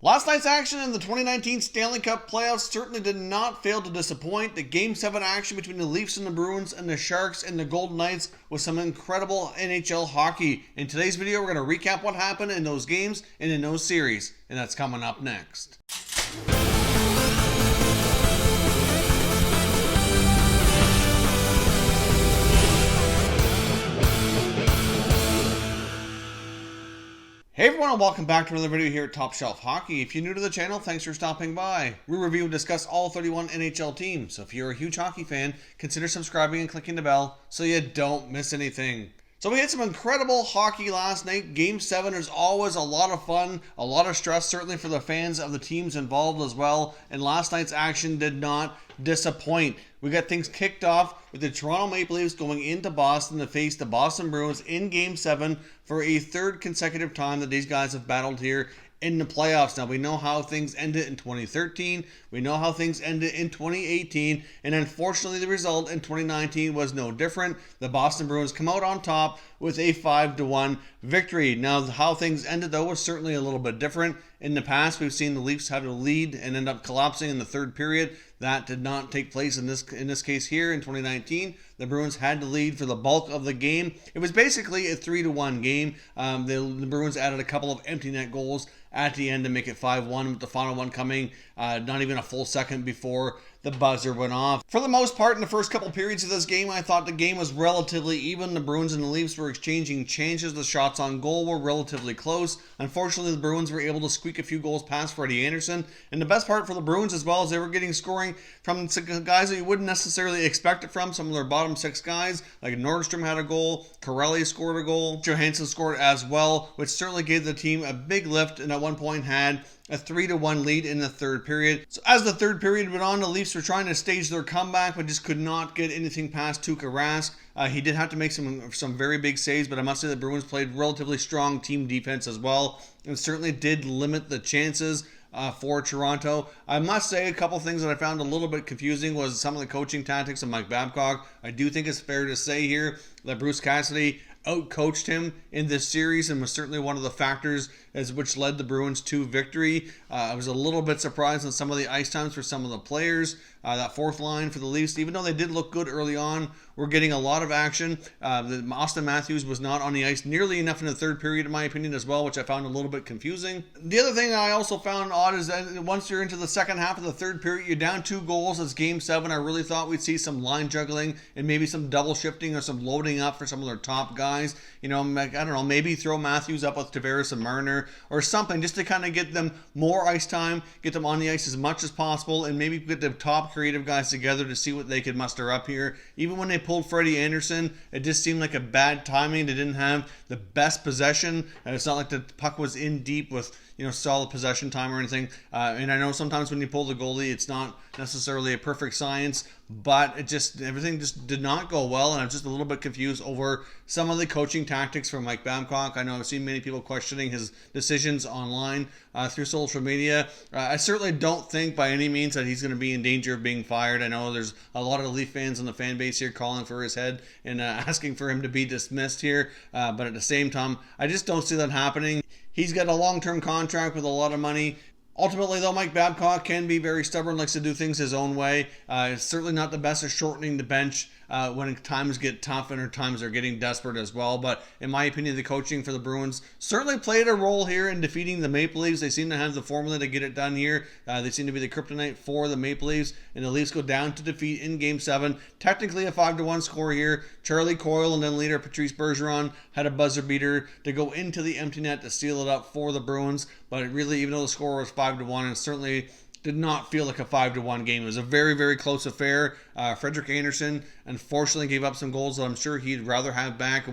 Last night's action in the 2019 Stanley Cup Playoffs certainly did not fail to disappoint. The Game 7 action between the Leafs and the Bruins and the Sharks and the Golden Knights was some incredible NHL hockey. In today's video, we're going to recap what happened in those games and in those series, and that's coming up next. Hey everyone, and welcome back to another video here at Top Shelf Hockey. If you're new to the channel, thanks for stopping by. We review and discuss all 31 NHL teams, so if you're a huge hockey fan, consider subscribing and clicking the bell so you don't miss anything. So we had some incredible hockey last night. Game 7 is always a lot of fun, a lot of stress, certainly for the fans of the teams involved as well. And last night's action did not disappoint. We got things kicked off with the Toronto Maple Leafs going into Boston to face the Boston Bruins in Game 7 for a third consecutive time that these guys have battled here in the playoffs. Now, we know how things ended in 2013. We know how things ended in 2018. And unfortunately, the result in 2019 was no different. The Boston Bruins come out on top with a 5-1 victory. Now, how things ended, though, was certainly a little bit different. In the past, we've seen the Leafs have a lead and end up collapsing in the third period. That did not take place in this case here in 2019. The Bruins had to lead for the bulk of the game. It was basically a 3-1 game. The Bruins added a couple of empty net goals at the end to make it 5-1, with the final one coming not even a full second before the buzzer went off. For the most part, in the first couple periods of this game, I thought the game was relatively even. The Bruins and the Leafs were exchanging chances. The shots on goal were relatively close. Unfortunately, the Bruins were able to squeak a few goals past Freddie Andersen. And the best part for the Bruins as well is they were getting scoring from guys that you wouldn't necessarily expect it from. Some of their bottom six guys, like Nordstrom had a goal, Corelli scored a goal, Johansson scored as well, which certainly gave the team a big lift, and at one point had a 3-1 lead in the third period. So as the third period went on, the Leafs were trying to stage their comeback, but just could not get anything past Tuukka Rask. He did have to make some very big saves, but I must say the Bruins played relatively strong team defense as well, and certainly did limit the chances for Toronto. I must say a couple things that I found a little bit confusing was some of the coaching tactics of Mike Babcock. I do think it's fair to say here that Bruce Cassidy outcoached him in this series and was certainly one of the factors which led the Bruins to victory. I was a little bit surprised on some of the ice times for some of the players. That fourth line for the Leafs, even though they did look good early on, were getting a lot of action. Austin Matthews was not on the ice nearly enough in the third period, in my opinion, as well, which I found a little bit confusing. The other thing I also found odd is that once you're into the second half of the third period, you're down 2 goals. It's Game 7. I really thought we'd see some line juggling and maybe some double shifting or some loading up for some of their top guys. You know, I don't know, maybe throw Matthews up with Tavares and Marner or something just to kind of get them more ice time, get them on the ice as much as possible, and maybe get the top creative guys together to see what they could muster up here. Even when they pulled Freddie Andersen, it just seemed like a bad timing. They didn't have the best possession, and it's not like the puck was in deep with solid possession time or anything. And I know sometimes when you pull the goalie, it's not necessarily a perfect science, but everything just did not go well, and I'm just a little bit confused over some of the coaching tactics from Mike Babcock. I know I've seen many people questioning his decisions online through social media. I certainly don't think by any means that he's going to be in danger of being fired. I know there's a lot of Leaf fans in the fan base here calling for his head and asking for him to be dismissed here, but at the same time, I just don't see that happening. He's got a long-term contract with a lot of money. Ultimately, though, Mike Babcock can be very stubborn, likes to do things his own way. It's certainly not the best at shortening the bench when times get tough and times are getting desperate as well. But in my opinion, the coaching for the Bruins certainly played a role here in defeating the Maple Leafs. They seem to have the formula to get it done here. They seem to be the kryptonite for the Maple Leafs, and the Leafs go down to defeat in Game 7. Technically a 5-1 score here. Charlie Coyle and then leader Patrice Bergeron had a buzzer beater to go into the empty net to seal it up for the Bruins. But it really, even though the score was 5-1, it certainly did not feel like a 5-1 game. It was a very, very close affair. Frederik Andersen unfortunately gave up some goals that I'm sure he'd rather have back.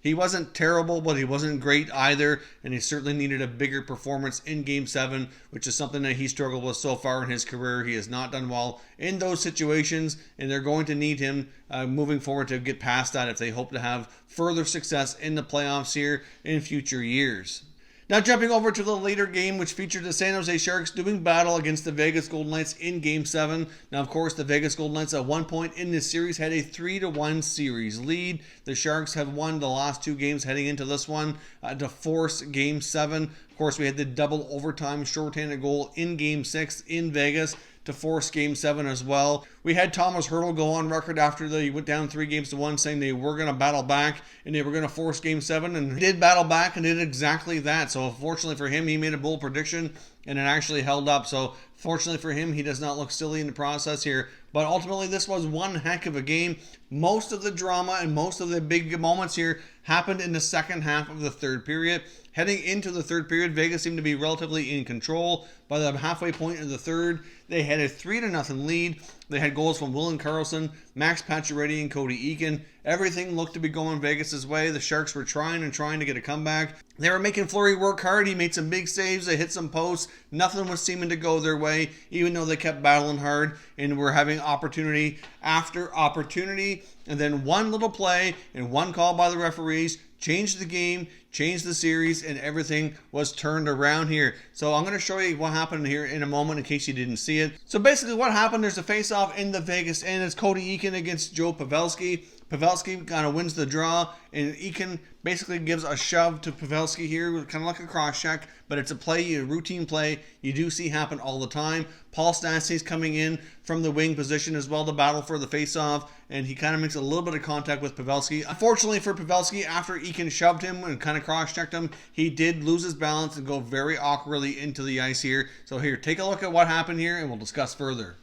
He wasn't terrible, but he wasn't great either, and he certainly needed a bigger performance in Game 7, which is something that he struggled with so far in his career. He has not done well in those situations, and they're going to need him moving forward to get past that if they hope to have further success in the playoffs here in future years. Now jumping over to the later game, which featured the San Jose Sharks doing battle against the Vegas Golden Knights in Game 7. Now, of course, the Vegas Golden Knights at one point in this series had a 3-1 series lead. The Sharks have won the last two games heading into this one to force Game 7. Of course, we had the double overtime shorthanded goal in Game 6 in Vegas to force Game 7 as well. We had Thomas Hertl go on record after they went down 3-1 saying they were going to battle back and they were going to force Game 7, and he did battle back and did exactly that. So fortunately for him, he made a bold prediction and it actually held up. So fortunately for him, he does not look silly in the process here. But ultimately, this was one heck of a game. Most of the drama and most of the big moments here happened in the second half of the third period. Heading into the third period, Vegas seemed to be relatively in control. By the halfway point of the third, they had a 3-0 lead. They had goals from William Karlsson, Max Pacioretty, and Cody Eakin. Everything looked to be going Vegas' way. The Sharks were trying to get a comeback. They were making Fleury work hard. He made some big saves. They hit some posts. Nothing was seeming to go their way, even though they kept battling hard and were having opportunity after opportunity. And then one little play and one call by the referees changed the game, changed the series, and everything was turned around here. So I'm going to show you what happened here in a moment in case you didn't see it. So basically what happened, there's a face-off in the Vegas end. It's Cody Eakin against Joe Pavelski. Pavelski kind of wins the draw, and Eakin basically gives a shove to Pavelski here, kind of like a cross check, but it's a play, a routine play you do see happen all the time. Paul Stastny's coming in from the wing position as well to battle for the face-off, and he kind of makes a little bit of contact with Pavelski. Unfortunately for Pavelski, after Eakin shoved him and kind of cross-checked him, he did lose his balance and go very awkwardly into the ice here. So here, take a look at what happened here, and we'll discuss further.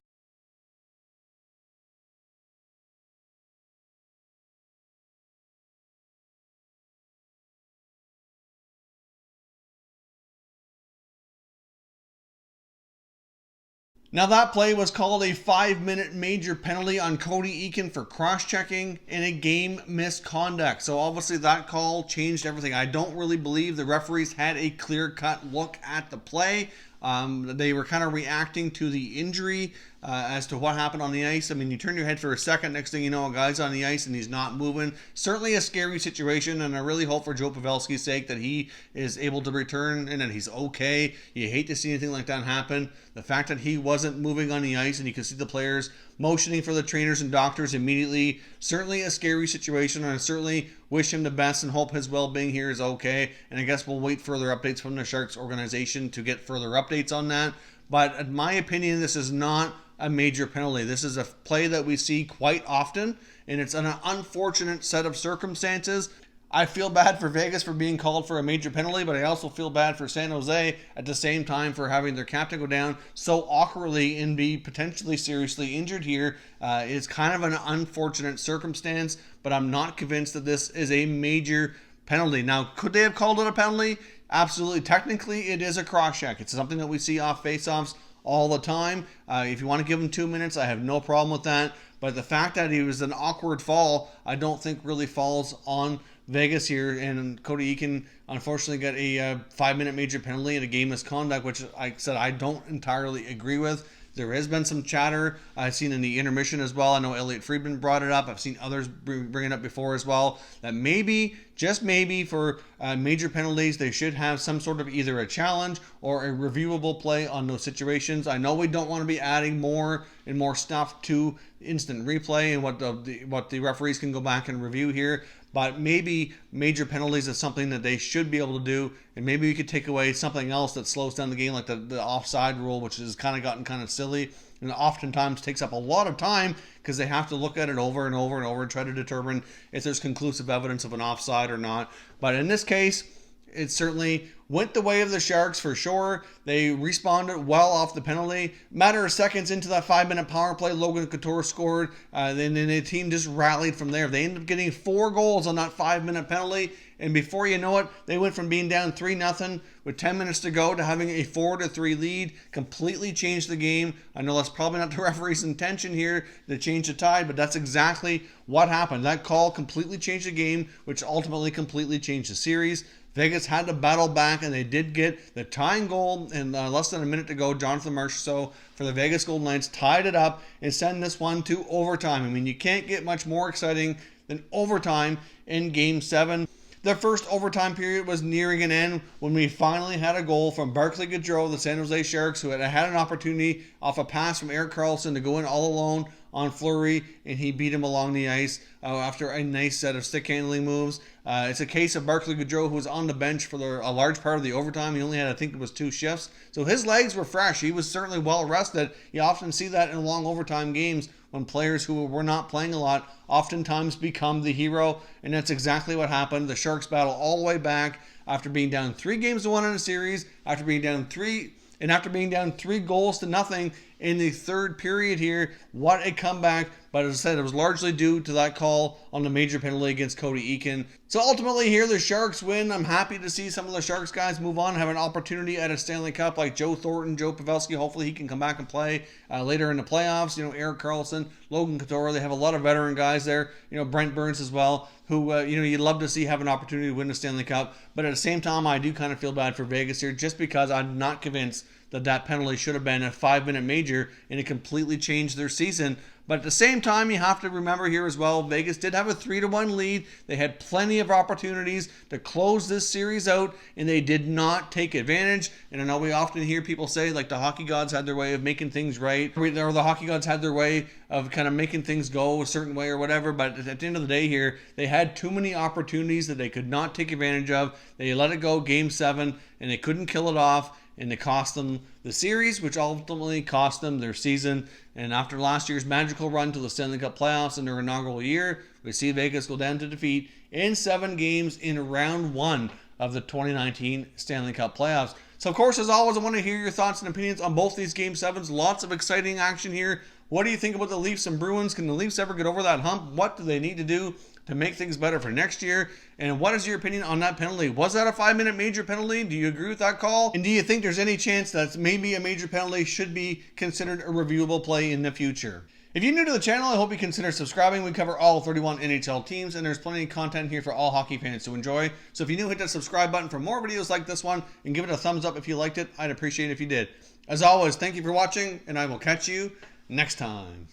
Now that play was called a 5-minute major penalty on Cody Eakin for cross-checking and a game misconduct. So obviously that call changed everything. I don't really believe the referees had a clear-cut look at the play. They were kind of reacting to the injury as to what happened on the ice. I mean, you turn your head for a second, next thing you know, a guy's on the ice and he's not moving. Certainly a scary situation, and I really hope for Joe Pavelski's sake that he is able to return and that he's okay. You hate to see anything like that happen. The fact that he wasn't moving on the ice and you could see the players motioning for the trainers and doctors immediately, certainly a scary situation, and I certainly wish him the best and hope his well-being here is okay. And I guess we'll wait further updates from the Sharks organization to get further updates on that. But in my opinion, this is not a major penalty. This is a play that we see quite often, and it's an unfortunate set of circumstances. I feel bad for Vegas for being called for a major penalty, but I also feel bad for San Jose at the same time for having their captain go down so awkwardly and be potentially seriously injured here. It's kind of an unfortunate circumstance, but I'm not convinced that this is a major penalty. Now, could they have called it a penalty? Absolutely. Technically, it is a cross-check. It's something that we see off face-offs all the time. If you want to give him 2 minutes, I have no problem with that. But the fact that he was an awkward fall, I don't think really falls on Vegas here. And Cody Eakin unfortunately got a 5-minute major penalty and a game misconduct, which I said I don't entirely agree with. There has been some chatter I've seen in the intermission as well. I know Elliot Friedman brought it up. I've seen others bring it up before as well. That maybe, just maybe, for major penalties, they should have some sort of either a challenge or a reviewable play on those situations. I know we don't want to be adding more and more stuff to instant replay and what the referees can go back and review here. But maybe major penalties is something that they should be able to do, and maybe we could take away something else that slows down the game, like the offside rule, which has kind of gotten kind of silly and oftentimes takes up a lot of time because they have to look at it over and over and over and try to determine if there's conclusive evidence of an offside or not. But in this case, it certainly went the way of the Sharks for sure. They responded well off the penalty. Matter of seconds into that 5-minute power play, Logan Couture scored. Then the team just rallied from there. They ended up getting 4 goals on that 5-minute penalty. And before you know it, they went from being down 3-0 with 10 minutes to go to having a 4-3 lead. Completely changed the game. I know that's probably not the referee's intention here to change the tide, but that's exactly what happened. That call completely changed the game, which ultimately completely changed the series. Vegas had to battle back, and they did get the tying goal in less than a minute to go. Jonathan Marchessault for the Vegas Golden Knights tied it up and sent this one to overtime. I mean, you can't get much more exciting than overtime in Game 7. The first overtime period was nearing an end when we finally had a goal from Barclay Goodrow of the San Jose Sharks, who had an opportunity off a pass from Erik Karlsson to go in all alone on Fleury, and he beat him along the ice after a nice set of stick handling moves. It's a case of Barclay Goodrow, who was on the bench for a large part of the overtime. He only had, I think it was 2 shifts. So his legs were fresh. He was certainly well rested. You often see that in long overtime games when players who were not playing a lot oftentimes become the hero, and that's exactly what happened. The Sharks battle all the way back after being down 3-1 in a series, after being down 3 goals to nothing in the third period here. What a comeback. But as I said, it was largely due to that call on the major penalty against Cody Eakin. So ultimately here, the Sharks win. I'm happy to see some of the Sharks guys move on, have an opportunity at a Stanley Cup, like Joe Thornton, Joe Pavelski. Hopefully he can come back and play later in the playoffs. Erik Karlsson, Logan Couture. They have a lot of veteran guys there. Brent Burns as well, who, you'd love to see have an opportunity to win the Stanley Cup. But at the same time, I do kind of feel bad for Vegas here, just because I'm not convinced that penalty should have been a 5-minute major, and it completely changed their season. But at the same time, you have to remember here as well, Vegas did have a 3-1 lead. They had plenty of opportunities to close this series out, and they did not take advantage. And I know we often hear people say, like, the hockey gods had their way of making things right, or the hockey gods had their way of kind of making things go a certain way or whatever. But at the end of the day here, they had too many opportunities that they could not take advantage of. They let it go Game 7, and they couldn't kill it off. And it cost them the series, which ultimately cost them their season. And after last year's magical run to the Stanley Cup playoffs in their inaugural year, we see Vegas go down to defeat in 7 games in round 1 of the 2019 Stanley Cup playoffs. So, of course, as always, I want to hear your thoughts and opinions on both these Game 7s. Lots of exciting action here. What do you think about the Leafs and Bruins? Can the Leafs ever get over that hump? What do they need to do to make things better for next year? And what is your opinion on that penalty? Was that a 5-minute major penalty? Do you agree with that call? And do you think there's any chance that maybe a major penalty should be considered a reviewable play in the future? If you're new to the channel, I hope you consider subscribing. We cover all 31 NHL teams, and there's plenty of content here for all hockey fans to enjoy. So if you're new, hit that subscribe button for more videos like this one, and give it a thumbs up if you liked it. I'd appreciate it if you did. As always, thank you for watching, and I will catch you next time.